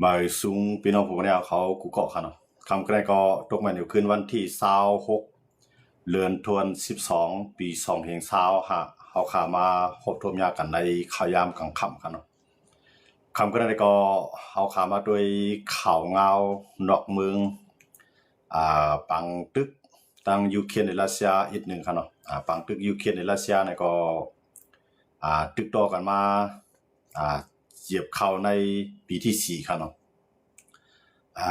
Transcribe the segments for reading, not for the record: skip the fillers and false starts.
มาสูงพี่น้องผมเนี่ยเขากูเกาะค่ะเนาะคำแรกก็ตกมาอยู่ขึ้นวันที่26เดือนธันวาคม12ปี2020ฮะเขาขามาพบทมยากันในข่าวยามกลางค่ำค่ะเนาะคำแรกก็เขาขามาด้วยข่าวเงานอกเมืองปังตึกตั้งยูเครนในรัสเซียอีกหนึ่งค่ะเนาะปังตึกยูเครนในรัสเซียเนี่ยก็ตึกต่อกันมาเหยียบเข้าในปีที่4ค่ะเนาะ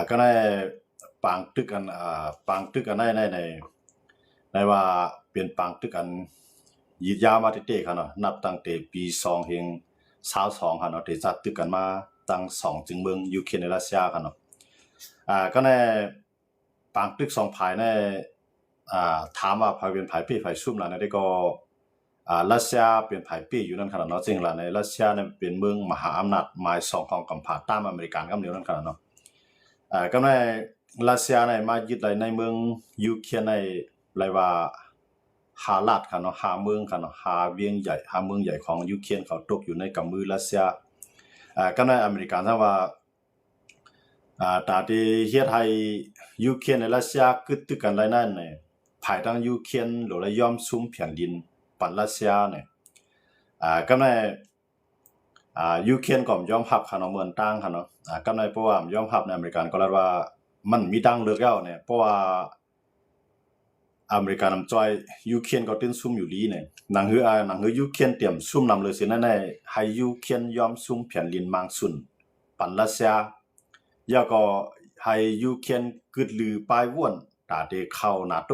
ก็ได้ปางตึกกันในว่าเป็นปางตึกกันยืดยาวมาเตะๆค่ะเนาะนับตั้งแต่ปี2022ค่ะเนาะที่จัดตึกกันมาตั้ง2จึงเมืองยูเครนในรัสเซียค่ะเนาะก็ในปางตึก2ภายในถามว่าภายเป็นภายปี้ภายซุ่มล่ะได้ก็รัสเซียเป็นภายปี้อยู่นั่นค่ะเนาะจริงล่ะในรัสเซียเนี่ยเป็นเมืองมหาอำนาจหมาย2ของกำพร้าตามอเมริกันกำเดียวนั่นค่ะเนาะก็ในรัสเซียเนี่ยมายึดในเมืองยูเครนในไรว่า5ลาดค่ะเนาะ5เมืองค่ะเนาะ5เวียงใหญ่5เมืองใหญ่ของยูเครนเขาตกอยู่ในกำมือรัสเซียก็ในอเมริกันถ้าว่าตาที่เฮ็ดให้ยูเครนในรัสเซียกึดตึกกันไรนั่นเนี่ยภายทางยูเครนหรือละยอมซุ่มแผ่นดินปันรัสเซียเนี่ยก็ในยูเครนก็ยอมรับค่ะเนาะเหมือนตั้งค่ะเนาะก็ในเพราะว่ายอมรับในอเมริกันก็แล้วว่ามันมีดังเลือกแล้วเนี่ยเพราะว่าอเมริกันนำจอยยูเครนก็ติ้นซุ่มอยู่ลีเนี่ยหนังฮือยูเครนเตรียมซุ่มนำเลยสิแน่ๆให้ยูเครนยอมซุ่มแผ่นดินมังสุนปันรัสเซียยาก็ให้ยูเครนกึดลือปลายว่วนตาเดเข้านาโต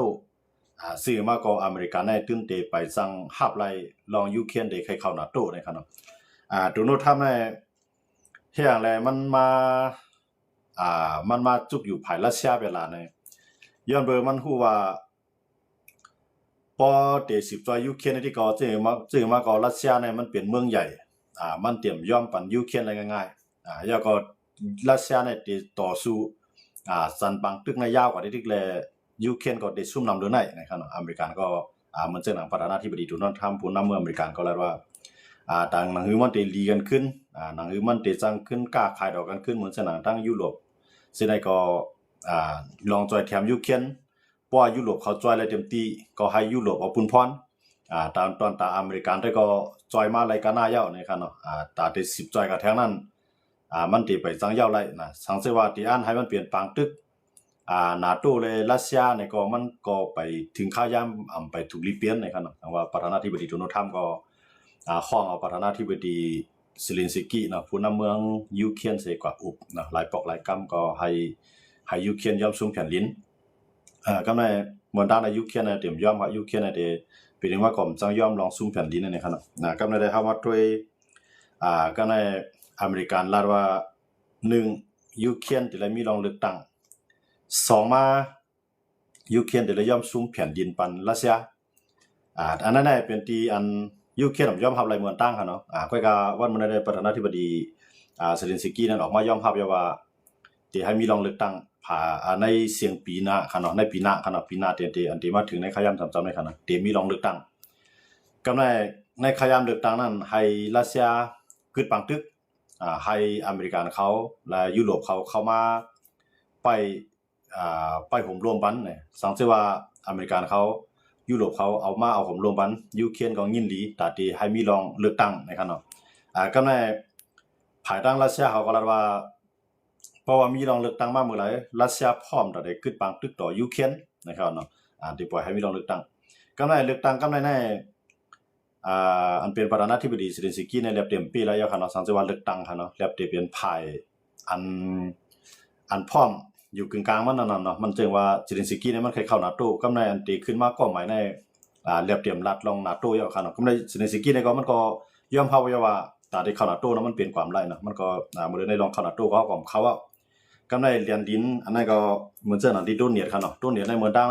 ซื้อมาก็อเมริกันได้ตื่นเตไปสั่งหับไล่ลองยูเครนได้ให้เข้านาโตในครับเนาะตัวโน้ตทำให้เฮียงแลมันมาจุกอยู่ภายรัสเซียเวลาเนี่ยย้อนเบอร์มันฮู้ว่าพอเตสิบจอยยูเครนที่ก็เจอมาก็รัสเซียเนี่ยมันเป็นเมืองใหญ่มันเตรียมยอมปันยูเครนอะไรง่ายๆแล้วก็รัสเซียเนี่ยติต่อสู้สันปังตึกในยาวกว่าที่แลยูเครนก็ได้ซุ่มนำเดินได้นะครับอเมริกันก็เหมือนเจ้าหนังประธานาธิบดีโดนัลด์ทรัมป์ผู้นำเมืองอเมริกันก็แล้วว่าต่างหนังฮือมันเตลีกันขึ้นหนังฮือมันเตจังขึ้นกล้าขายดอกกันขึ้นเหมือนเจ้าหนังทั้งยุโรปซึ่งได้ก็ลองจอยแถมยูเครนเพราะว่ายุโรปเขาจอยอะไรเต็มที่ก็ให้ยุโรปเอาปุ่นพรตอนตาอเมริกันได้ก็จอยมาอะไรกันหน้าเย้านะครับเนาะตาที่10จอยกับแทงนั้นมันติไปจังเย้าไรนะสังเสว่าที่อันให้มันเปลี่ยนปางตึกนาโตเลยรัสเซียเนี่ยก็มันก็ไปถึงข้ายามไปถูกลิเปียนนะครับเนาะว่าประธานาธิบดีโดนัลด์ทรัมป์ก็ข้องเอาประธานาธิบดีเซเลนสกี้เนาะผู้นำเมืองยูเครนเสกว่าอุบนะหลายปอกหลายกำก็ให้ยูเครนยอมซุ่มแผ่นลิ้นก็ในเมืองด้านในยูเครนเนี่ยเตรียมยอมว่ายูเครนเนี่ยเป็นว่าก่อมจังยอมลองซุ่มแผ่นลิ้นเนี่ยครับก็ในได้เข้ามาด้วยก็ในอเมริกันลาดว่า1ยูเครนที่ได้มีลองเลือกตั้ง2มายูเครนที่ได้ยอมซุ่มแผ่นดินปันรัสเซียอันนั้นเนี่ยเป็นที่อันยูเครนยอมรับอะไรเมืองตั้งค่ะเนาะก็ก็วันมันได้ประธานาธิบดีเซเลนสกี้นั่นออกมายอมรับว่าที่ให้มีลองเลือกตั้งผ่าในเสียงปีหน้าค่ะเนาะในปีหน้าค่ะเนาะปีหน้าเตอันที่มาถึงในขยามจำได้ค่ะเนาะที่มีลองเลือกตั้งก็ในขยามเลือกตั้งนั้นให้รัสเซียกึดปังตึกให้อเมริกันเขาและยุโรปเขาเข้ามาไปห่มรวมบันเนี่ยสังเกตว่าอเมริกันเขายุโรปเขาเอาห่มรวมบันยูเครนก็ยินดีแต่ที่ให้มีลองเลือกตั้งนะครับเนาะก็ในภายทางรัสเซียเขาก็เรียกว่าเพราะว่ามีลองเลือกตั้งมาเมื่อไหร่รัสเซียพร้อมที่จะกึดปังตึกต่อยูเครนนะครับเนาะที่ปล่อยให้มีลองเลือกตั้งก็ในเลือกตั้งก็ในอันเป็นประธานาธิบดีเซเลนสกี้ในเรียบเต็มปีแล้วค่ะเนาะสังเกตว่าเลือกตั้งค่ะเนาะเรียบเต็มเป็นภายอันพร้อมอยู่กึ่งกลางมันนั่นเนาะมันจึงว่าเซเลนสกี้เนี่ยมันเคยเข้านาโตก็ในอันตีขึ้นมาก็หมายในเรียบเต็มรัฐลองนาโตอยู่ค่ะเนาะก็ในเซเลนสกี้เนี่ยก็มันก็ยอมรับว่าตาได้เข้านาโตนะมันเป็นความไรเนาะมันก็มื้อในลองเข้านาโตก็ของเขาอ่ะก็ในเรียนดินอันนั้นก็เหมือนเจ้าหนังที่โดนเนียดค่ะเนาะโดนเนียดในเมืองดัง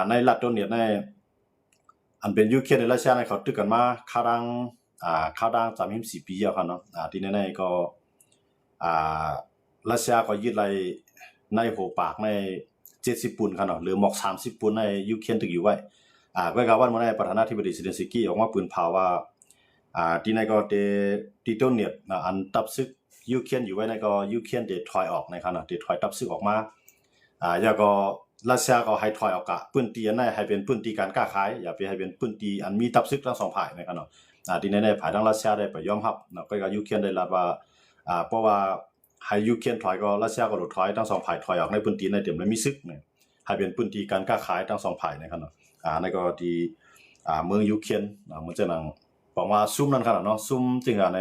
ในรัฐโดนเนียดในอันเป็นยูเครนในรัสเซียในเขาตึกกันมาข้าวดัง34ปีแล้วค่ะเนาะที่ในก็รัสเซียก็ยึดไล่ในหัวปากใน70ปุ่นค่ะเนาะหรือหมอก30ปุ่นในยูเครนตึกอยู่ไว้ก็กะว่ามื้อในประธานาธิบดีเซเลนสกี้ออกมาปืนเผาว่าที่ในก็ที่ต้นเนี่ยอันตับซึก ยูเครนอยู่ไว้ในก็ยูเครนเดถอยออกในขณะเดถอยตับซึกออกมาแล้วก็รัสเซียก็ให้ถอยออกกะพื้นที่อันนั้นให้เป็นพื้นที่การค้าขายอย่าไปให้เป็นพื้นที่อันมีตับซึกทั้งสองฝ่ายในขณะที่ในฝ่ายทางรัสเซียได้ไปยอมรับก็ยูเครนได้รับว่าเพราะว่าให้ยูเครนถอยก็รัสเซียก็หลุดถอยทั้งสองฝ่ายถอยออกในพื้นที่ในเต็มเลยมีซึกเนี่ยให้เป็นพื้นที่การค้าขายทั้งสองฝ่ายในขณะในก็ที่เมืองยูเครนเหมือนจะนั่งบอกว่าซุ่มนั่นขนาดเนาะซุ่มจริงใน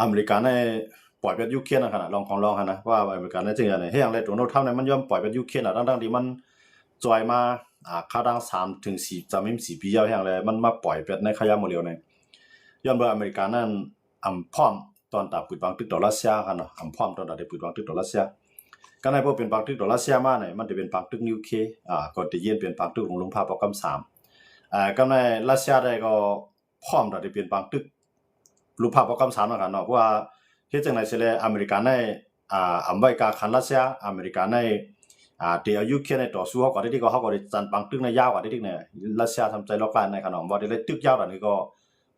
อเมริกาในปล่อยเป็นยูเครนขนาดลองนะว่าอเมริกาในจริงในให้อย่างไรตัวโน้ตเท่านั้นมันย่อมปล่อยเป็นยูเครนทั้งที่มันจอยมาค่าดัง3 ถึง 4จำไม่4ปียาวอย่างไรมันมาปล่อยเป็นในขยะโมเดลในย้อนว่าอเมริกานั้นพร้อมตอนตาปืนบังตึกต่อรัสเซียกันเนาะพร้อมตอนตาได้ปืนบังตึกต่อรัสเซียก็ในพวกเป็นบังตึกต่อรัสเซียมาเนี่ยมันจะเป็นบังตึกนิวเคลียร์ก่อนจะเย็นเป็นบังตึกของลงภาพปกำ3ก็ในรัสเซียได้ก็พร้อมตาได้เป็นบังตึกรูปภาพปกำ3เหมือนกันเนาะเพราะว่าเฮ็ดจังได๋สิแลอเมริกาในอเมริกาคันรัสเซียอเมริกาในที่อายุเคในต่อสู้เฮาก็ได้ที่ก็เฮาก็ได้จันบังตึกในยาวกว่าได้ที่เนี่ยรัสเซียทำใจล็อกล้านในขนมบ่ได้ตึกยาวดานนี้ก็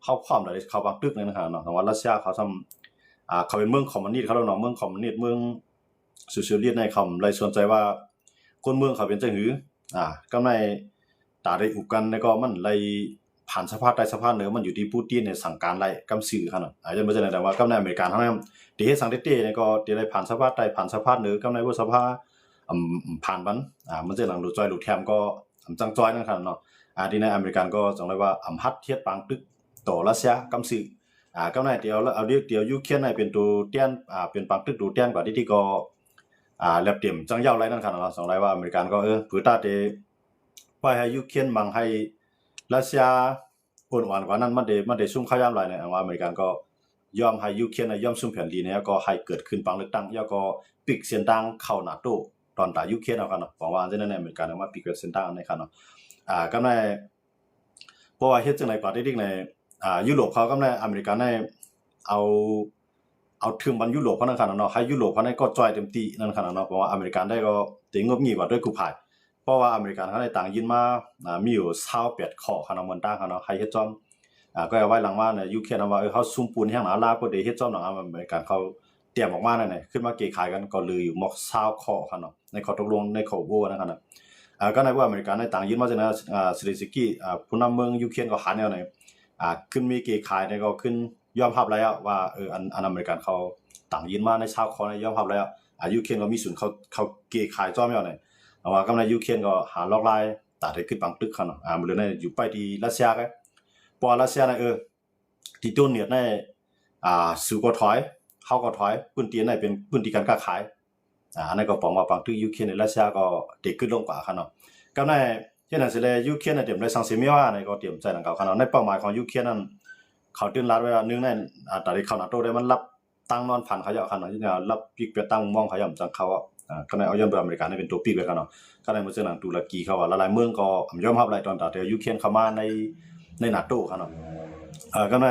เข้าพร้อมได้เข้าบังตึกในนะครับเนาะแต่ว่ารัสเซียเขาทำเขาเป็นเมืองคอมมิวนิสต์เขาเนาะเมืองคอมมิวนิสต์เมืองโซเชียลิสต์ในคำเลยสนใจว่าคนเมืองเขาเป็นจังหือกำในตาได้อุกกันแล้วก็มันเลยผ่านสภาพใต้สภาพเหนือมันอยู่ที่ปูตินเนี่ยสั่งการไล่กำสื่อคั่นน่ะอาจจะบ่ใช่แต่ว่ากำในอเมริกันเฮานั้นที่เฮ็ดสังเตๆเนี่ยก็ที่ได้ผ่านสภาพใต้ผ่านสภาพเหนือกำในบ่สภาผ่านบันมันจะหลังหลุดจอยหลุดแถมก็จังจอยนั่นคั่นเนาะที่ในอเมริกันก็จังได๋ว่าฮัดเฮ็ดปังตึกต่อรัสเซียกำสื่อกำในเดียวเอาเดียวยูเครนให้เป็นตัวเตียนเป็นปังตึกตัวเตียนกว่าที่ก็แลบเต็มจังยาวไรนั่นคั่นเนาะจังได๋ว่าอเมริกันก็ผือตาเตปล่อยให้ยูเครนบังให้รัสเซียอ่อนกว่านั้นมันได้ซุ่มเข้ายามหลายเนี่ยว่าอเมริกันก็ยอมให้ยูเครนยอมซุ่มแผ่นดินเนี่ยก็ให้เกิดขึ้นปังเลือกตั้งแล้วก็ปิกเส้นทางเข้า NATO ตอนตายูเครนเอากันเนาะบอกว่าจังนั้นอเมริกันมาปิกเส้นทางในคั่นเนาะก็ในเพราะว่าเฮ็ดจังได๋กว่าที่ในยุโรปเขาก็ในอเมริกันในเอาถึงบันยุโรปเขานั่นคั่นเนาะให้ยุโรปเขาในก็จอยเต็มที่นั่นคั่นเนาะเพราะว่าอเมริกันได้ก็ติงบงี้ว่าด้วยกูภายเพราะว่าอเมริกันเขาได้ต่างยินมามีอยู่28ข้อคั่นเนาะมันต่างคั่นเนาะให้เฮ็ดจอมก็เอาไว้หลังมาเนี่ยยูเครนว่าเฮาซุ่มปูนแห่งหนาลาก็ได้เฮ็ดจอมหนังอเมริกันเขาเตรียมออกมานั่นน่ะขึ้นมาเกขายกันก็ลืออยู่หมอก20ข้อคั่นเนาะในข้อตกลงในข้อโหวนั่นคั่นน่ะก็ในว่าอเมริกันได้ต่างยินมาจังนะเซเลนสกี้ผู้นำเมืองยูเครนก็หาแนวไหนขึ้นมีเกขายเนี่ยก็ขึ้นยอมรับแล้วว่าอันอเมริกันเขาต่างยินมาใน20ข้อเนี่ยยอมรับแล้วยูเครนก็มีส่วนเขาเกขายจอมแล้วเนี่ยว่ากำลังยูเครนก็หาลอกลายตาได้ขึ้นปังตึกคั่นเนาะมื้อนั้นอยู่ไปที่รัสเซียก็พอรัสเซียน่ะที่ต้นเนี่ยในสู่ก็ถอยเฮาก็ถอยพื้นที่นั้นเป็นพื้นที่การค้าขายอันนั้นก็บอกว่าปังตึกยูเครนในรัสเซียก็เด็กขึ้นลงกว่าคั่นเนาะกำในเฮ็ดจังซี่แลยูเครนน่ะเตรียมได้สังเสียมีว่าในก็เตรียมใจดังเก่าคั่นเนาะในเป้าหมายของยูเครนนั้นเขาตื่นรัดไว้ว่า1ในตาได้เข้า NATO ได้มันรับตั้งนอนพันเขาเอาคั่นเนาะที่รับปิกไปตั้งมองเขาย่ำจังเขาก็ในเอาย้อนไปอเมริกันเป็นตัวปีกไว้คั่นเนาะก็ในมื้อนั้นตุรกีเขาว่าหลายๆเมืองก็ยอมรับหลายตอนแต่ยูเครนเข้ามาใน NATO คั่นเนาะก็ใน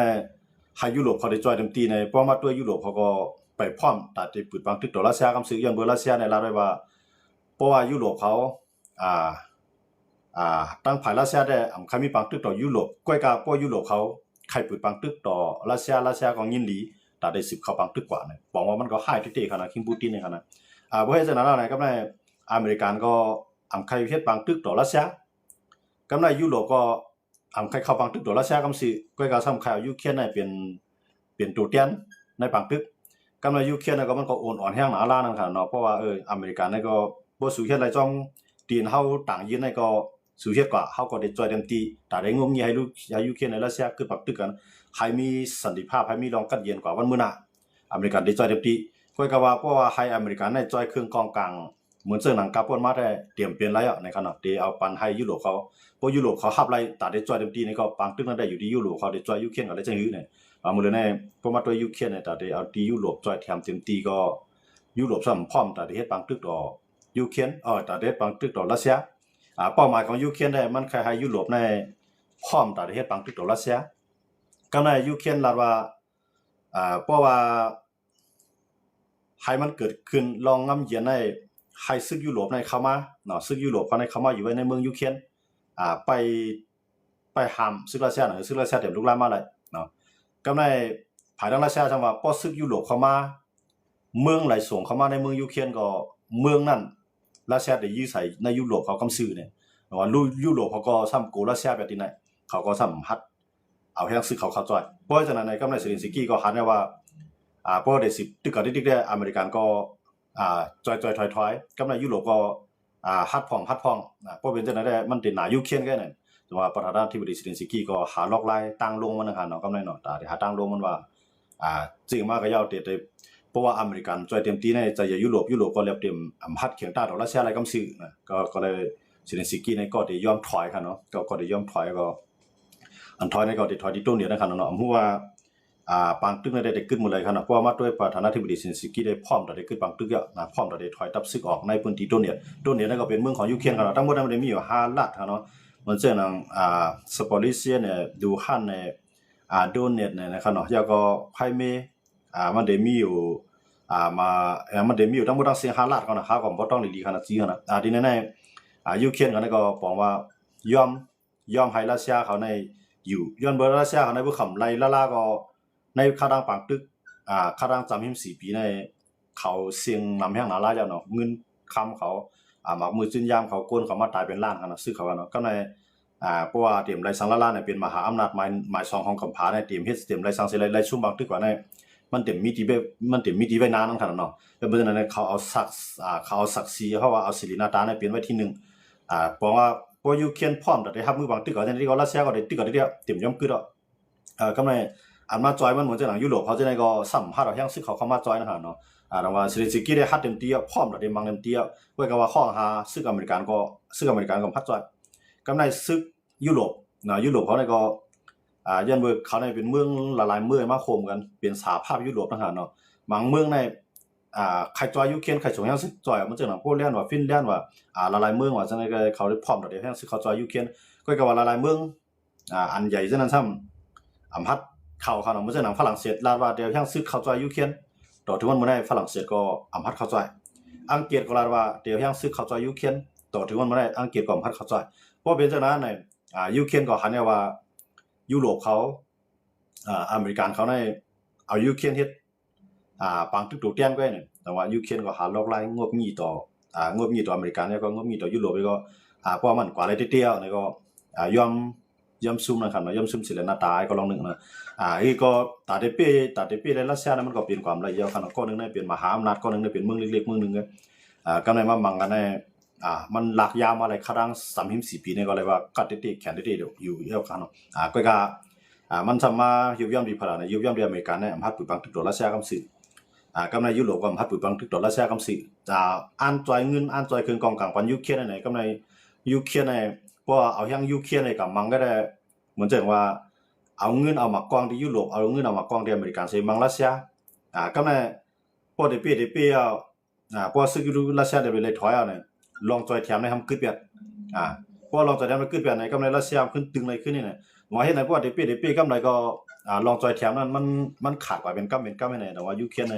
ให้ยุโรปเขาได้จอยเต็มที่ในเพราะว่าตัวยุโรปเขาก็ไปพร้อมตัดที่ปืนบังตึกต่อรัสเซียกำซื้อย้อนเบอร์รัสเซียในรัฐไว้ว่าเพราะว่ายุโรปเขาตั้งภายรัสเซียได้ใครมีปังตึกต่อยุโรปก้อยกาเพราะยุโรปเขาใครปืนปังตึกต่อรัสเซียก็ยินดีตัดได้10เข้าปังตึกกว่าเนี่ยบอกว่ามันก็หายเตะๆคั่นน่ะคิมปูตินนี่คั่นน่ะบ่เฮ็ดจังนั้นแล้วไหนก็ในอเมริกันก็ใครเฮ็ดปังตึกต่อรัสเซียก็ในยุโรปก็ใครเข้าปังตึกต่อรัสเซียกำซื้อก้อยกาซ้ำใครเอายูเครนเป็นตัวเตียนในปังตึกก็ในยูเครนก็มันก็อ่อนแฮงหนาลานั่นคั่นเนาะเพราะว่าอเมริกันนี่ก็บ่สู้เฮ็ดหลายจ่องตีนเฮาต่างยินนี่ก็สู้เฮ็ดกว่าเฮาก็ได้จอยเต็มที่ถ้าได้งมงี้ให้ยูเครนในรัสเซียคือปักตึกกันให้มีสันติภาพให้มีรองกัดเย็นกว่าวันมื้อหน้าอเมริกันได้จอยเต็มที่ก้อยกาว่าเพราะว่าให้อเมริกันได้จอยเครื่องกองกลางเหมือนเสื้อหนังกาปนมาได้เตรียมเปลี่ยนแล้วในขณะที่เอาปันให้ยุโรปเขาเพราะยุโรปเขาฮับไล่ตัดได้จอยเต็มที่นี่ก็ปังตึกนั้นได้อยู่ที่ยุโรปเขาได้จอยยูเครนก็ได้จังหื้อเนี่ยมื้อนั้นเพราะว่าตัวยูเครนเนี่ยตัดได้เอาที่ยุโรปจอยแถมเต็มที่ก็ยุโรปซ้ำพร้อมตัดได้เฮ็ดปังตึกต่อยูเครนตัดได้ปังตึกต่อรัสเซียเป้าหมายของยูเครนได้มันคล้ายๆยุโรปในพร้อมตัดได้เฮ็ดปังตึกต่อรัสเซียก็ในยูเครนลาดว่าเพราะว่าให้มันเกิดขึ้นลองงำเยียนในให้ซึกยุโรปในเข้ามาเนาะซึกยุโรปเขาในเข้ามาอยู่ไว้ในเมืองยูเครนไปห้ามซึกรัสเซียน่ะซึกรัสเซียเต็มลุกลามมาเลยเนาะก็ในภ ภายทางรัสเซียจังว่าพอซึกยุโรปเข้ามาเมืองไหลส่งเข้ามาในเมืองยูเครนก็เมืองนั้นรัสเซียได้ยื้อใส่ในยุโรปเขากำซื้อเนี่ยว่ายุโรปเขาก็ซ้ำโกรัสเซียแบบนี้นะเขาก็ซ้ำฮัดเอาแฮงซึกเขาเข้าจ่อยเพราะฉะนั้นในกำในเซเลนสกี้ก็หันได้ว่าเพราะได้10ตึกก็ได้ได้อเมริกันก็จอยๆถอยๆกำในยุโรปก็ฮัดพองเพราะเป็นจังได๋ได้มันเป็นหน้ายูเครนแค่นั้นแต่ว่าประธานาธิบดีเซเลนสกี้ก็หาล็อกไล่ตั้งลงมันนะครับเนาะกำในเนาะแต่หาตั้งลงมันว่าจริงมากก็ยาวเตะเพราะว่าอเมริกันจอยเต็มที่ในใจยุโรปก็เรียบเต็มฮัดเขียงต้าดอกรัสเซียอะไรกำซื้อนะก็เลยเซเลนสกี้ในก็ได้ยอมถอยครับเนาะก็ได้ยอมถอยก็อันถอยในก็ได้ถอยที่ต้นเนี่ยนะครับเนาะเพราะว่าปางตึกได้ขึ้นหมดเลยครับเนาะเพราะว่ามาด้วยประธานาธิบดีเซเลนสกี้ได้พร้อมได้ขึ้นปางตึกอ่ะนะพร้อมได้ถอยตับซึกออกในพื้นที่ต้นเนี่ยนั่นก็เป็นเมืองของยูเครนครับเนาะทั้งหมดมันได้มีอยู่5รัฐครับเนาะมันเช่นสปอริเซียเนี่ยดูฮันเนี่ยโดเนตเนี่ยนะครับเนาะแล้วก็ไพเมมันได้มีอยู่มามันได้มีอยู่ทั้งหมดทั้งเสียง5รัฐครับนะก็บ่ต้องดีๆครับนะจี้ครับนะทีนั้นยูเครนก็บอกว่ายอมให้รัสเซียเขาในอยู่ย้อนเบอร์รัสเซียเขาในผู้ขำไล่ล่าก็ในคาดังปางตึกคาดังจำหิม4 ปีในเขาเสียงนำแห่งนาลาเจ้าเนาะเงินคำเขาหมักมือจุนยามเขาโกนเขามาตายเป็นล้านครับนะซื้อเขาเนาะก็ในเพราะว่าเตรียมไล่สังล่าเนี่ยเป็นมหาอำนาจหมาย2ของกำผาในเตรียมเฮ็ดเตรียมไล่สังสิไล่ชุ่มบางตึกว่าในมันเต็มมิติไว้นานนั่นขนาดเนาะแล้วเพราะฉะนั้นเขาเอาศักดิ์ศรีเขาว่าเอาศิรินาตาเนี่ยเปลี่ยนไว้ที่1เพราะว่าพอยูเครนพร้อมได้รับมือบางตึกก็จังได๋ก็รัสเซียก็ได้ตึกก็ได้เต็มยอมกึดอ่ะก็ในอันมาจอยมันเหมือนจังหลังยุโรปเขาจังได๋ก็สัมภาษณ์เอาแฮงซึกเขาเข้ามาจอยนะครับเนาะแต่ว่าเซเลนสกี้ได้ฮัดเต็มที่พร้อมได้มังเต็มที่ไว้ก็ว่าข้อหาซึกอเมริกันก็พัดจอยก็ในซึกยุโรปนะยุโรปเขาได้ก็ยันเบิกเขาได้เป็นเมืองหลายๆเมืองมาโคมกันเป็นสหภาพยุโรปนะครับเนาะบางเมืองในใครจอยยูเครนใครส่งแฮงซึกจอยมันจังหลังโปแลนด์ว่าฟินแลนด์ว่าหลายๆเมืองว่าจังได๋ก็เขาได้พร้อมได้แฮงซึกเขาจอยยูเครนก็ว่าหลายๆเมืองอันใหญ่จังนั้นซ้ำอำพัดเข้าเนาะมันจังหลังฝรั่งเศสลาดว่าเดี๋ยวแฮงซึกเขาจอยยูเครนต่อถึงวันมื้อนี้ฝรั่งเศสก็อำพัดเข้าจอยอังกฤษก็ลาดว่าเดี๋ยวแฮงซึกเขาจอยยูเครนต่อถึงวันมื้อนี้อังกฤษก็อำพัดเข้าจอยเพราะเป็นจังนั้นในยูเครนก็หันว่ายุโรปเขาอเมริกันเขาในเอายูเครนเฮ็ดปางตึกตัวแต้มก็เนี่ยแต่ว่ายูเครนก็หาลอกไล่งบหนี้ต่องบหนี้ต่ออเมริกันแล้วก็งบหนี้ต่อยุโรปแล้วก็เพราะมันกว่าอะไรเตี้ยๆแล้วก็ยอมซุ่มนะครับยอมซุ่มสิเลนาตาก็ลองนึงนะอีก็ตาเตเป้ในรัสเซียนั้นมันก็เปลี่ยนความละเอียดครับก็นึงได้เป็นมหาอำนาจก็นึงได้เป็นเมืองเล็กๆเมืองนึงก็ในมามังกันในมันหลากยาวมาหลายครั้ง3-4 ปีนี่ก็เลยว่ากัดเตี้ยๆแขนเตี้ยๆอยู่แล้วกันเนาะก็มันทำมายุบย่ำดีพลานะยุบย่ำดีอเมริกันเนี่ยอำพัดปุ๋ยบางตึกตัวรัสเซียกำสื่อกำในยุโรปก็อำพัดปุ๋ยบางตึกตัวรัสเซียกำสื่ออ่านจอยเงินอ่านจอยเครื่องกองกลางปันยูเครนไหนกำในยูเครนในเพราะเอาแห่งยูเครนในกับมังก็ได้เหมือนจังว่าเอาเงินเอามากองที่ยุโรปเอาเงินเอามากองที่อเมริกันใส่มังรัสเซียกำในพอได้เป้พอซึกรัสเซียได้ไปเลยถอยเอาเนี่ยลองจอยแถมในทำกึดเปียดพอลองจอยแถมในกึดเปียดในกำในรัสเซียขึ้นตึงอะไรขึ้นนี่เนี่ยหมอเฮ็ดให้พวกเดเป้กำไรก็ลองจอยแถมนั้นมันขาดกว่าเป็นกำให้ไหนแต่ว่ายูเครนใน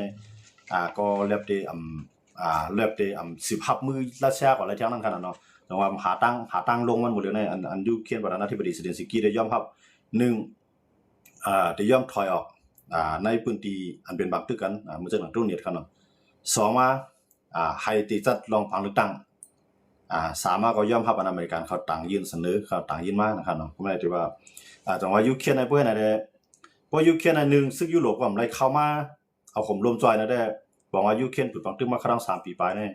ก็เรียบได้สิบหับมือรัสเซียกว่าอะไรแถวนั้นขนาดเนาะแต่ว่าหาตั้งลงมันหมดเลยในอันยูเครนประธานาธิบดีเซเลนสกี้ได้ยอมรับ1ได้ยอมถอยออกในพื้นที่อันเป็นบางตึกกันมันจะหลังตรงนี้ครับเนาะ2มาให้ติจัดลองผังเลือกตั้ง3ก็ยอมรับอเมริกันเขาต่างยื่นเสนอเขาต่างยื่นมานะครับเนาะก็ไม่ได้ที่ว่าจังว่ายูเครนในเพื่อนน่ะได้เพราะยูเครนใน1ซึ่งยุโรปก็ไหลเข้ามาเอาข่มรวมจอยนะได้บอกว่ายูเครนถูกต้องตึกมาครั้ง3 ปีไปเนี่ย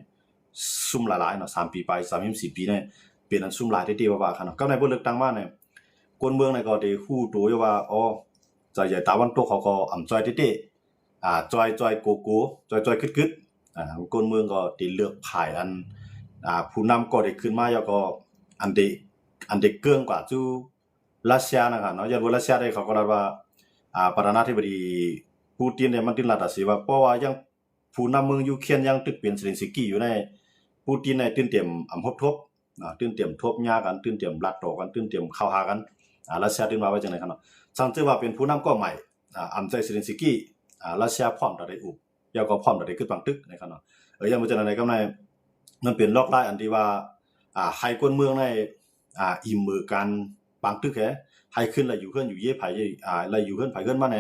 ซุ่มหลายๆเนาะ3 ปีไป3-4 ปีเนี่ยเป็นอันซุ่มหลายได้ว่าครับเนาะก็ในบ่เลือกตั้งมาเนี่ยคนเมืองในก็ได้ฮู้ตัวอยู่ว่าอ๋อใจใหญ่ตะวันตกเขาก็อำจอยเต้ๆจอยโกโก้จอยกึดๆคนเมืองก็ได้เลือกฝ่ายอันผู้นำก็ได้ขึ้นมาแล้วก็อันเด็กเกินกว่าจูรัสเซียนะครับเนาะอย่างรัสเซียได้เขาก็เรียกว่าประธานาธิบดีปูตินเนี่ยมันตินลาดาสิว่าเพราะว่ายังผู้นำเมืองยูเครนยังตึกเป็นเซเลนสกี้อยู่ในปูตินในตื่นเต็มอำทบตื่นเต็มทบยากันตื่นเต็มรัดต่อกันตื่นเต็มเข้าหากันรัสเซียตื่นมาไว้จังได๋ครับเนาะสังเกตว่าเป็นผู้นำก็ใหม่อำใจเซเลนสกี้รัสเซียพร้อมได้อุบแล้วก็พร้อมได้ขึ้นบังตึกนะครับเนาะอย่างมันจังได๋ก็ในมันเป็นล็อกไลน์อันที่ว่าให้คนเมืองในอิ่มมือกันบางตึกแฮให้ขึ้นแล้วอยู่เฮือนอยู่เย่ไผแล้วอยู่เฮือนไผเฮือนมาแหน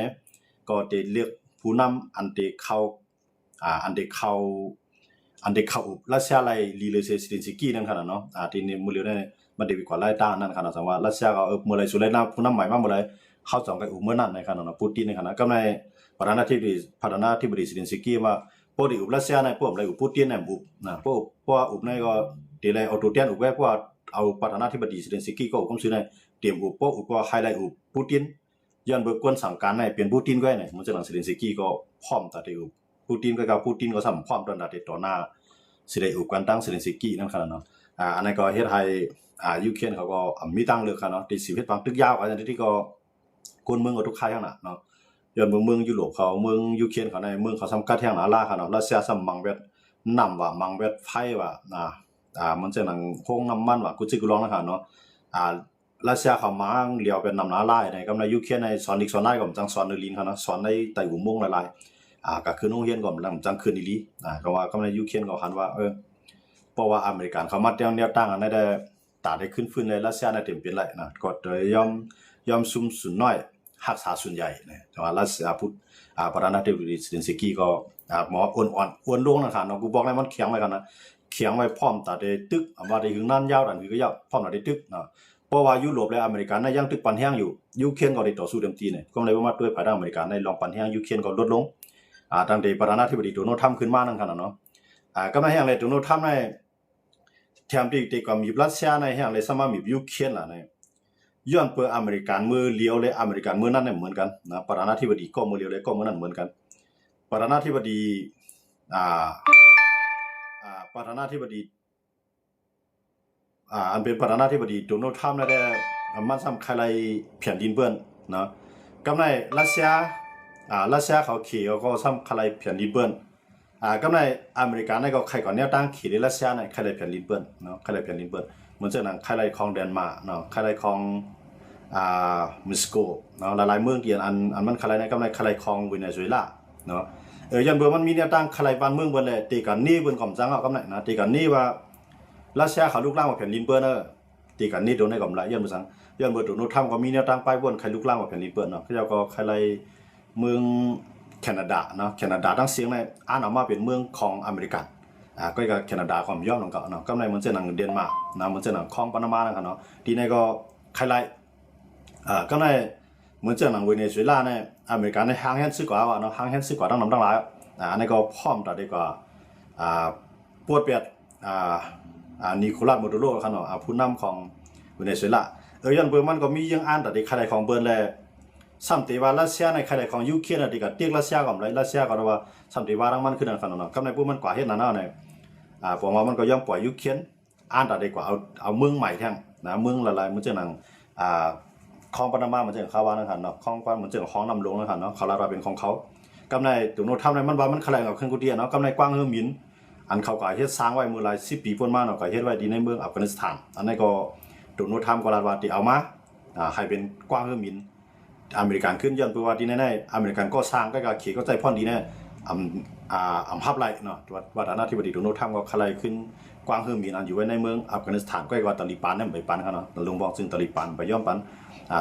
ก็ได้เลือกผู้นำอันที่เขาอันที่เขารัสเซียไล่ลีเลเซซิลินสกี้นั่นขนาดเนาะที่นี่มื้อเร็วเนี่ยมันได้วิกว่าไล่ต้านนั่นขนาดสังว่ารัสเซียก็เมื่อไรสุดเลยนะผู้นำใหม่มาเมื่อไรเขาจองกับเมื่อนั้นในขนาดเนาะปูตินในขนาดก็ในประธานาธิบดีซิลินสกี้ว่าพวกที่รัสเซียในพวกอะไรปูตินเนี่ยนะพวกในก็ที่ไรออโตเทียนไว้พวกเอาประธานาธิบดีซิลินสกี้ก็ก็ซื้อในเตรียมพวกก็ไฮไลท์ปูตินย้อนเบิกกวนสั่งการในเป็นปูตินก็เนี่ยมันจะหลังซิลินสกี้ก็พร้อมตัดที่ปูตินก็สัมพร้อมตอนนั้นต่อหน้าสิได้กันตั้งซิลินสกี้นั่นขนาดเนาะอันนั้นก็เฮ็ดให้ยูเครนเขาก็มีตั้งเลือกค่ะเนาะที่สิเฮ็ดฟังตึกยาวอันนั้นที่ก็คนเมืองก็ทุกค่ายทั้งนั้นเนาะย้อนเมืองยุโรปเขาเมืองยูเครนเขาในเมืองเขาสำคัญแห่งนั้นล่ะค่ะเนาะรัสเซียสมังเวทนำว่ามังเวทไฟว่ามันจะหนังโคงน้ำมันว่ากูจิกร้องนะคะเนาะรัสเซียเขามาเลียวเป็นนำหน้าลายในกำในยูเครนในสอนอีกสอนได้ก็จังสอนในลินเขาเนาะสอนในไต้อุโมงค์หลายๆก็คือโรงเรียนก็จังคืนอีหลีก็ว่ากำในยูเครนก็หันว่าเพราะว่าอเมริกันเขามาแนวตั้งอันนั้นได้ตาได้ขึ้นฟื้นเลยรัสเซียน่ะเต็มเป็นไรนะก็ยอมซุ่มสุนน้อยรักษาส่วนใหญ่นะแต่ว่ารัสเซียพูดประธานาธิบดีเซเลนสกี้ก็หมออ้วนลงนะครับเนาะกูบอกแล้วมันแข็งไว้กันนะแข็งไว้พร้อมตาได้ตึกว่าได้ถึงนั้นยาวดันคือก็ยาวพร้อมตาได้ตึกเนาะเพราะว่ายุโรปและอเมริกันน่ะยังตึกปันแห้งอยู่ยูเครนก็ได้ต่อสู้เต็มที่เนี่ยก็เลยว่ามาด้วยภายในอเมริกันในลองปันแห้งยูเครนก็ลดลงตั้งแต่ประธานาธิบดีโดนัลด์ทรัมป์ขึ้นมานั่นขนาดเนาะก็ไม่แห้งเลยโดนัลด์ทรัมป์ในแถมที่ก็มีรัสเซียในแห่งเลยสมามียูเครนล่ะเนี่ยย้อนเปิดอเมริกันมือเลี้ยวเลยอเมริกันมือนั้นเนี่ยเหมือนกันนะประธานาธิบดีก็มือเลี้ยวเลยก็มือนั้นเหมือนกันประธานาธิบดีอันเป็นประธานาธิบดีโดนัลด์ทรัมป์ได้มันซ้ำใครแผ่นดินเปิ้นเนาะกำในรัสเซียเขาขี่ก็ซ้ำใครแผ่นดินเปิ้นกำในอเมริกันก็ใครก่อนแนวตั้งขี่ในรัสเซียใครแผ่นดินเปิ้นเนาะใครแผ่นดินเปิ้นเหมือนเช่นนั้นใครของเดนมาร์กเนาะใครของเม็กซิโกเนาะหลายๆเมืองที่อันมันใครในกำในใครของเวเนซุเอลาเนาะยันเบอร์มันมีแนวตั้งใครบ้านเมืองเบิ่นเลยตีกันนี่เบิ่นก่อมจังเอากำในนะตีกันนี่ว่ารัสเซียเขาลุกลามว่าแผ่นดินเปิ้นตีกันนี่โดนในกำไรยันเบอร์สังยันเบอร์โดนัลด์ทรัมป์ก็มีแนวตั้งป้ายบ่นใครลุกลามว่าแผ่นดินเปิ้นเนาะเขาเจ้าก็ใครเมืองแคนาดาเนาะแคนาดาตั้งเสียงในอ่านออกมาเป็นเมืองของอเมริกันก็กับแคนาดาความย่อมของเขาเนาะกำในมันจะหนังเดนมาร์กนะมันจะหนังของปานามานะครับเนาะที่ในก็ใครกำในเหมือนจะหนังเวเนซุเอลาในอเมริกันในห่างแห่งซื้อกว่าเนาะห่างแห่งซื้อกว่าตั้งน้ำตั้งหลายอันนี้ก็พร้อมต่อได้กว่าปวดเปียดนิโคลัส มาดูโรครับเนาะผู้นำของเวเนซุเอลายันเบอร์มันก็มียังอ่านแต่ที่ใครของเบิร์นแลสัมติว่ารัสเซียในใครของยูเครนที่ก็เตียกรัสเซียก่อนเลยรัสเซียก็ว่าสัมติว่ารังมันขึ้นนั่นครับเนาะกำในพวกมันกว่าเฮ็ดนั่นเนาะเนี่ยผมว่ามันก็ย่อมปล่อยยูเครนอ่านแต่ดีกว่าเอาเมืองใหม่แท่งนะเมืองหลายๆมันจะหนังคลองปานามามันจะเข้าว่านะครับเนาะคลองปามันจะคลองนำลงนะครับเนาะเขาลาเป็นของเขากำในตัวโน้ตทำในมันว่ามันขลายกับเครื่องกุเดียเนาะกำในกว้างเฮือมินอันเขาก็เฮ็ดสร้างไว้มื้อหลาย10 ปีพ้นมาเนาะก็เฮ็ดไว้ดีในเมืองอัฟกานิสถานอันนี้ก็ตัวโน้ตทำก็ลาว่าที่เอามาให้เป็นกว้างเฮือมินอเมริกันขึ้นย้อนไปว่าดีแน่ๆอเมริกันก็สร้างก็เขียนก็ใจพ่อนดีแน่ภาพไรเนาะว่าฐานะที่บดีโดนัลด์ทรัมป์ก็ขลายขึ้นกว้างเฮือมินอันอยู่ไว้ในเมืองอัฟกานิสถานก็ว่าตาลิบันนั่นไปปันเขาเนาะลงบอกซึ่งตาลิบันไปย่อมปัน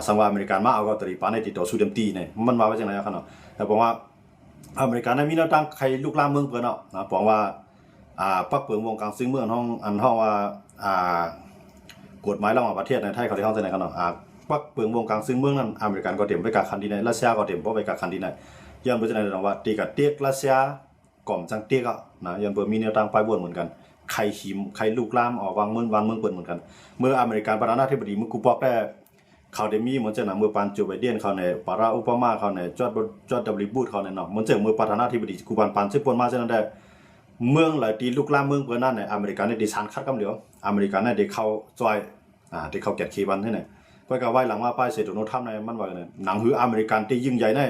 สังว่าอเมริกันมาเอาก็ตาลิบันในติดต่อสู้เต็มที่เนี่ยมันว่าไว้จังได๋ครับเนาะแต่บอกว่าอเมริกันมีแนวตั้งใครลุกลามเมืองเพิ่นเนาะนะบอกว่าปักเปิงวงการซึ่งเมืองห้องว่ากฎหมายระหว่างประเทศในไทยเขาได้เข้าใจไหนกันเนาะปักเปิงวงการซึ่งเมืองนั้นอเมริกันก็เต็มไปกับคันดีในรัสเซียก็เต็มไปกับคันดีในย้อนไปจังได๋เนาะว่าตีกับเตียกรัสเซียก่อมจังเตียกนะย้อนเปิมีแนวตั้งป้ายบ่นเหมือนกันใครหิมใครลุกลามออกวางเมืองเปิดเหมือนกันเมื่ออเมริกันประธานาธิบดีเมื่อกูบอกได้เขาได้มีเหมือนจะหนังเมื่อปานโจไบเดนเขาในบารักโอบามาเขาในจอร์จ ดับเบิลยู บูชเขาในเนาะเหมือนจะเมื่อประธานาธิบดีกูปานซึ่งปนมาเช่นนั้นได้เมืองหลายตีลุกลามเมืองเปิดนั่นในอเมริกันในดิฉันคัดกำเดียวอเมริกันในเด็กเขาจอยที่เขาแกะขีบันที่ไหนก็กะไว้หลังว่าป้ายเสร็จโดนัลด์ทรัมป์ในมันว่าเนี่ยหนังหืออเมริกันที่ยิ่งใหญ่ใน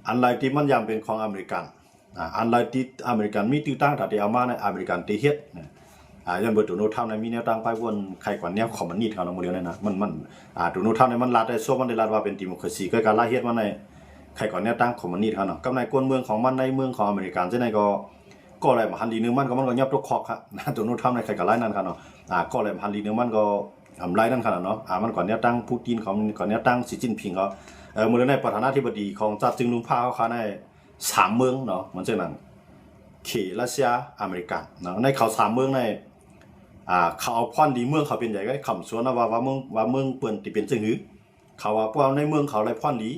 อันไรที่มันยังเป็นของอเมริกันอันไรที่อเมริกันมีติวตั้งถ้าที่เอามาในอเมริกันที่เฮ็ดยันเบิดโดนัลด์ทรัมป์ในมีแนวตั้งป้ายวนใครกว่าแนวคอมมิวนิสต์เขาเนาะมื้อเดียวนะมันโดนัลด์ทรัมป์ในมันรัฐได้โซมันได้รัฐว่าเป็นดิโมคราซีก็การละเฮ็ดมาในใครกว่าแนวตั้งคอมมิวนิสต์เขาเนาะกับในกวนเมืองของมันในเมืองของอเมริกันจังได๋ก็อะไรมาฮันลีนึงมันก็ยับตกคอกครับโดนัลด์ทรัมป์ในใครก็ไล่นั่นครับเนาะก็อะไรมาฮันลีนึงมันก็ไล่นั่นขนาดเนาะมันก่อนแนวตั้งปูตินเขาก่อนแนวตั้งสีจิ้นผิงเขา มื้อในประธานาธิบดีของจัดจึงลุงพาเขาใน3เมืองเนาะมันจังนั้นเขรัสเซียอเมริกันเนาะในเขา3เมืองในเขาเอาพรดีเมืองเขาเป็นใหญ่ก็คำสวนว่าเมืองเปิ้นที่เป็นจังหือเขาว่าพวกในเมืองเขาได้พรดี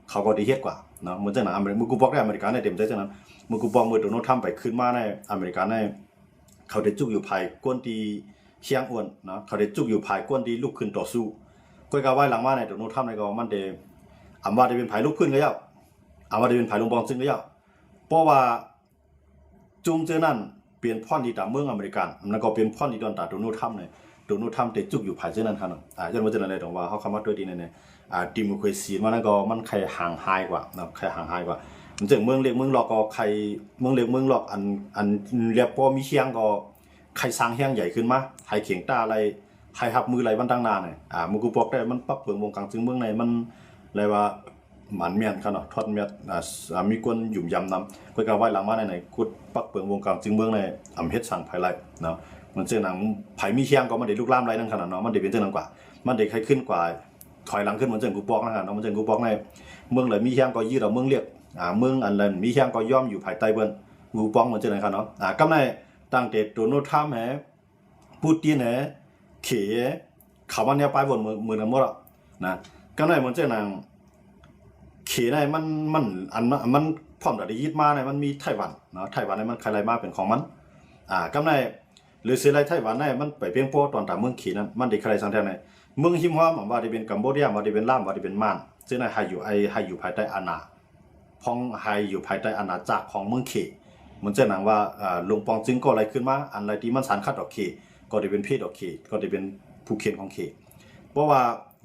เขาก็ดีเฮ็ดกว่าเนาะมันจังนั้นมือกูบอกได้อเมริกันในเต็มใจจังนั้นมือกูบอกมือโดนัลด์ทรัมป์ไปขึ้นมาในอเมริกันในเขาได้จุกอยู่ภายกวนที่เชียงอ้วนเนาะเขาได้จุกอยู่ภายกวนที่ลุกขึ้นต่อสู้ก็กะไว้หลังมาในโดนัลด์ทรัมป์ในก็มันได้ว่าได้เป็นภายลุกขึ้นก็ยาวว่าได้เป็นภายลงบองซึ่งก็ยาวเพราะว่าจุงเจอนั่นเปลี่ยนพ่อนที่ตามเมืองอเมริกันแล้วก็เป็นพ่อนที่ตอนตาโดนัลด์ทรัมป์เนี่ยโดนัลด์ทรัมป์ได้จุกอยู่ภายเจอนั่นคั่นจังว่าจังได๋ตรงว่าเฮาคำว่าด้วยดีเนี่ยดิโมคราซีมันก็มันใครห่างหายกว่าเนาะใครห่างหายกว่ามันจึงเมืองเล็กเมืองหลอกก็ใครเมืองเล็กเมืองหลอกอันเรียบบ่มีเชียงก็ใครสร้างเฮียงใหญ่ขึ้นมาให้เขียงตาอะไรให้รับมืออะไรมันตั้งนานเนี่ยมึงกูบอกได้มันปรับเปลี่ยนวงการจึงเมืองในมันเลยว่าหมันเมียนคั่นเนาะทอดเมียนมีคนหยุ่มยำนำก็กะไว้หลังมาในกุดปักเปลืองวงการจึงเมืองในอำเฮ็ดสั่งภายไล่เนาะมันจังนั้นไผมีเชียงก็มันได้ลุกลามไรนั่นขนาดเนาะมันได้เป็นจังนั้นกว่ามันได้ใครขึ้นกว่าถอยหลังขึ้นเหมือนจังกูบอกนะครับเนาะมันจังกูบอกในเมืองไหนมีเชียงก็ยืดเอาเมืองเรียกเมืองอันนั้นมีเชียงก็ย่อมอยู่ภายใต้เบิ่นกูป้องเหมือนจังนั้นครับเนาะกำในตั้งแต่โดนัลด์ทรัมป์ปูตินเขเขามันเนี่ยไปบนมือนั้นหมดอ่ะนะกำในเหมือนจังนั้นเขในมันพร้อมได้ยึดมาในมันมีไต้หวันเนาะไต้หวันในมันใครไรมาเป็นของมันกำในหรือสิไรไต้หวันในมันไปเพียงพอตอนตามเมืองเขนั้นมันได้ใครสังแท้ในเมืองหิมฮอมว่าได้เป็นกัมพูชาว่าได้เป็นลาวว่าได้เป็นม่านซึ่งในให้อยู่ภายใต้อาณาพ้องให้อยู่ภายใต้อาณาจักรของเมืองเขมันจะหนังว่าลงปองจึงก็อะไรขึ้นมาอันไรที่มันสารคัดดอกเขก็ได้เป็นเพศดอกเขก็ได้เป็นผู้เขียนของเขเพราะว่า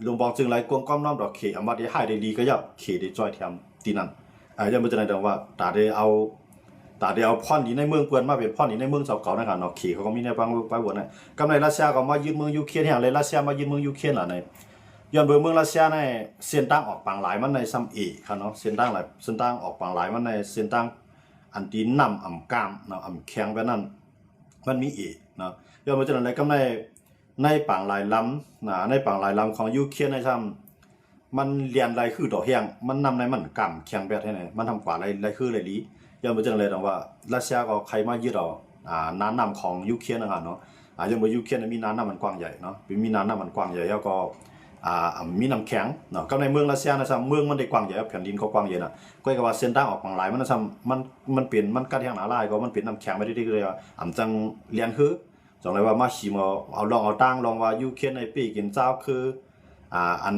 ลงปองจึงไรกวงก้อมน้อมดอกเขอำว่าได้ให้ได้ดีก็ยับเขได้จ้อยแถมที่นั่นยังมันจะได้ว่าตาได้เอาพ่อนนี้ในเมืองเปื้อนมาเป็นพ่อนนี้ในเมืองเก่าๆนะครับเนาะเขเขาก็มีในบางไปวนน่ะกำในรัสเซียก็มายึดเมืองยูเครนแห่งเลยรัสเซียมายึดเมืองยูเครนล่ะในย้อนเมืองรัสเซียในเส้นตั้งออกปางหลายมันในซ้ำเอครับเนาะเส้นตั้งออกปางหลายมันในเส้นตั้งอันที่นำอ่ำกามเนาะอ่ำแข็งแบบนั้นมันมีเอเนาะย้อนมาจากนั้นกำในปางหลายลำในปางหลายลำของยูเครนในซ้ำมันเรียนไรคือดอกแห้งมันนำในมันกำแข็งแบบไหนมันทำกว่าไรคือไรลีย้อนมาจากนั้นเลยว่ารัสเซียก็ใครมายึดเอาน้ำนำของยูเครนนะครับเนาะยังบ่ยูเครนมีน้ำมันกว้างใหญ่เนาะมีน้ำมันกว้างใหญ่แล้วก็มีน้ำแข็งเนาะก็ในเมืองรัสเซียนะครับเมืองมันได้กว้างใหญ่แผ่นดินเขากว้างใหญ่น่ะก็ว่าเส้นทางออกบางหลายมันนะครับมันเปลี่ยนมันกัดแห้งหนาลายก็มันเป็นน้ำแข็งไปเรื่อยๆจังเรียนคือจังเลยว่ามาขี่มาเอาลองเอาตั้งลองว่ายูเครนในปีกินเจ้าคืออัน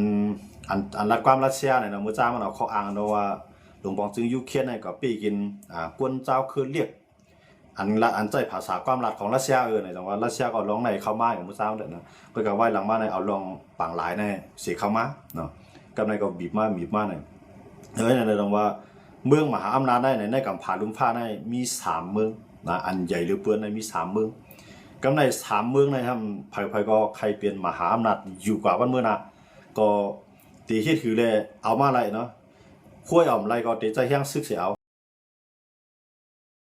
รัฐความรัสเซียเนี่ยนะมื้อเจ้ามันเอาเขาอ้างเนาะว่าหลวงปองจึงยูเครนในก็ปีกินกวนเจ้าคือเรียกอันใจภาษาความรัฐของรัสเซียในจังว่ารัสเซียก็ลองในเข้ามาอย่างมื้อเช้าเด้อนะก็ก็ไว้หลังมาในเอาลองปางหลายในสิเข้ามาเนาะกับในก็บีบมาในในจังว่าเมืองมหาอำนาจในกัมพูชาลุงพาในมี3เมืองนะอันใหญ่หรือเปิ้นในมี3เมืองกับใน3เมืองในครับไผก็ใครเป็นมหาอำนาจอยู่กว่าวันมื้อน่ะก็ตีเฮ็ดคือแลเอามาไรเนาะค่อยเอาไรก็เตใจแห้งซึกเสียเอา